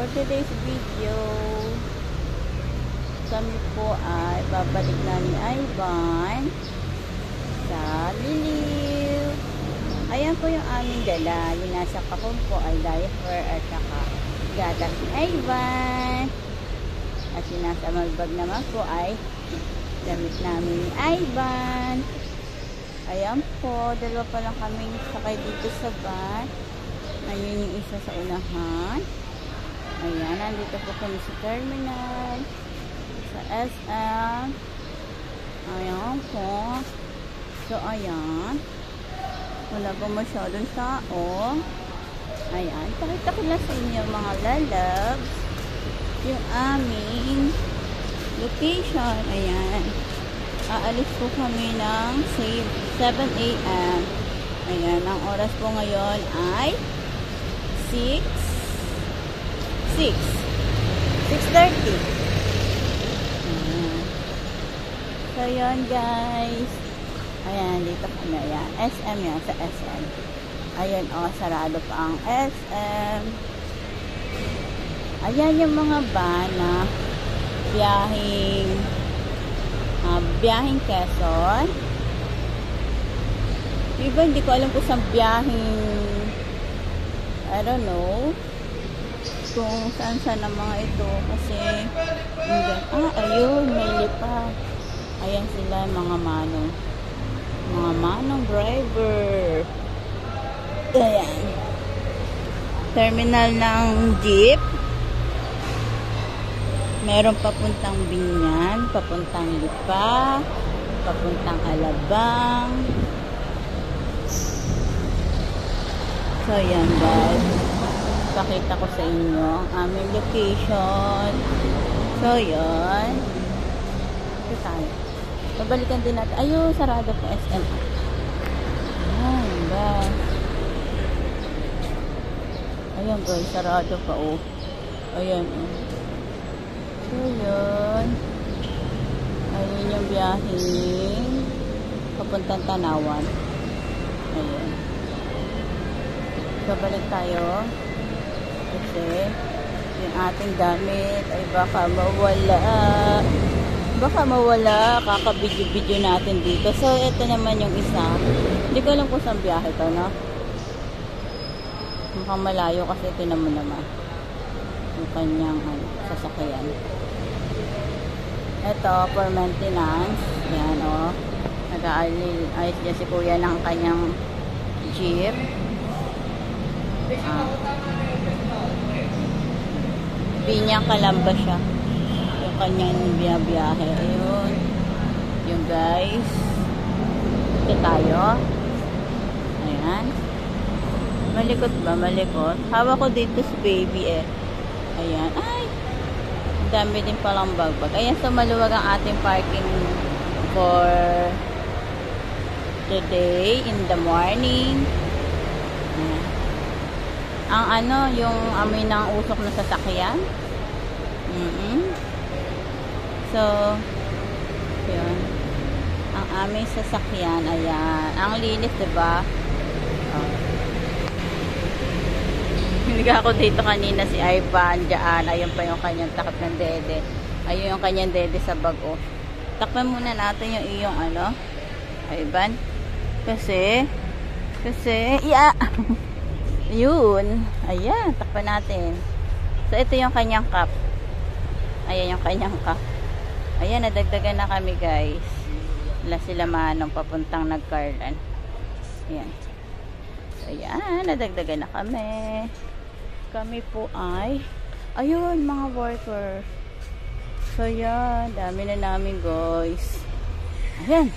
For today's video, kami po ay babalik na ni Ivan sa Liliw. Ayan po yung aming dala. Yung nasa kakong po ay diaper at saka gatas ni Ivan. At yung nasa magbag naman po ay damit namin ni Ivan. Ayan po, dalawa pa lang kaming sakay dito sa van. Ayun yung isa sa unahan. Ayan, nandito po kami sa terminal. Sa SM. Ayan po. So, ayan. Wala pa masyadong tao. Ayan. Pakita ko lang sa inyo mga lalabs. Yung aming location. Ayan. Aalis po kami ng 7 AM. Ayan. Ang oras po ngayon ay 6:30. So, yun guys. Ayan, dito kami. Ayan, SM yan, sa SM. Ayan, sarado pa ang SM. Ayan yung mga van na biyaheng Quezon. Diba, hindi ko alam kung saan biyaheng I don't know kung saan ang mga ito kasi ayun, may lipa. Ayan sila mga manong driver. Ayan, terminal ng jeep. Meron papuntang Binyan, papuntang Lipa, papuntang Alabang. So, yan guys. Pakita ko sa inyo ang aming location. So, yan. Ito tayo. Pabalikan din natin. Ayun, sarado po SM. Ayan, guys. Ayan, guys. Sarado pa, oh. Ayan, oh. So, yan. Ayun yung biyaheng papuntang Tanawan. Ayan. So, balik tayo. Kasi, yung ating damit ay baka mawala. Kakabidyo-bidyo natin dito. So, ito naman yung isa. Hindi ko alam kung saan biyahe ito, no? Mukhang malayo kasi ito naman. Yung kanyang sasakyan. Ito, for maintenance. Yan, oh. Nag-aayos niya si kuya ng kanyang jeep. Binyang Kalamba siya. Yung kanyang biyahe. Ayun. Yung guys. Ito tayo. Ayan. Malikot ba? Malikot. Hawak ko dito si baby eh. Ayan. Ay! Dami din palang bagbag. Ayan. So maluwag ang ating parking for today in the morning. Ayan. Ang yung amoy ng usok na sasakyan. So, yun. Ang aming sasakyan, ayan. Ang linis, diba? Hindi ako dito kanina si Ivan, dyan. Ayun pa yung kanyang takip ng dede. Ayun yung kanyang dede sa bag, oh. Takpan muna natin yung iyong Ivan. Kasi, yeah. Yun. Ayan. Takpan natin. So, ito yung kanyang cup. Ayan yung kanyang cup. Ayan. Nadagdagan na kami, guys. Wala sila manong papuntang Nagcarlan. Ayan. So, ayan. Nadagdagan na kami. Kami po ay ayun, mga worker. So, ayan. Dami na namin, guys. Ayan.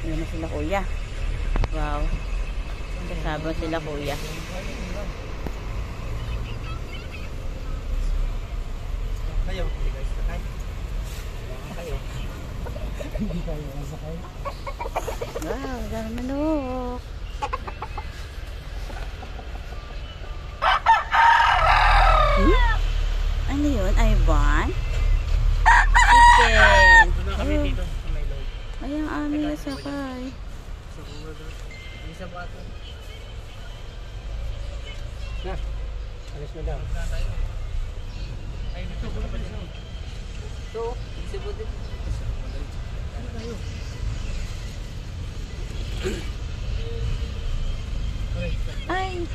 Ayan na sila, kuya. Wow. Kasabang sila, kuya. Kayo, hindi kayo sakay. Kayo. Hindi kayo sakay. Wow, dami manok. Ano yun? Ivan? Chicken. Doon na kami dito sa may load. Ay, ang aming nasakay. Isa ba ito? Na, alis na daw. Ay, ito, baka pa din. Ito, isibo din. Ano tayo? Ay!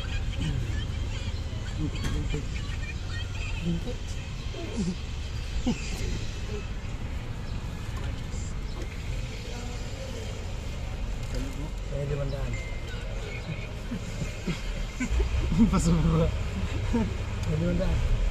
Kaya 500. Pasubo. Kaya 500.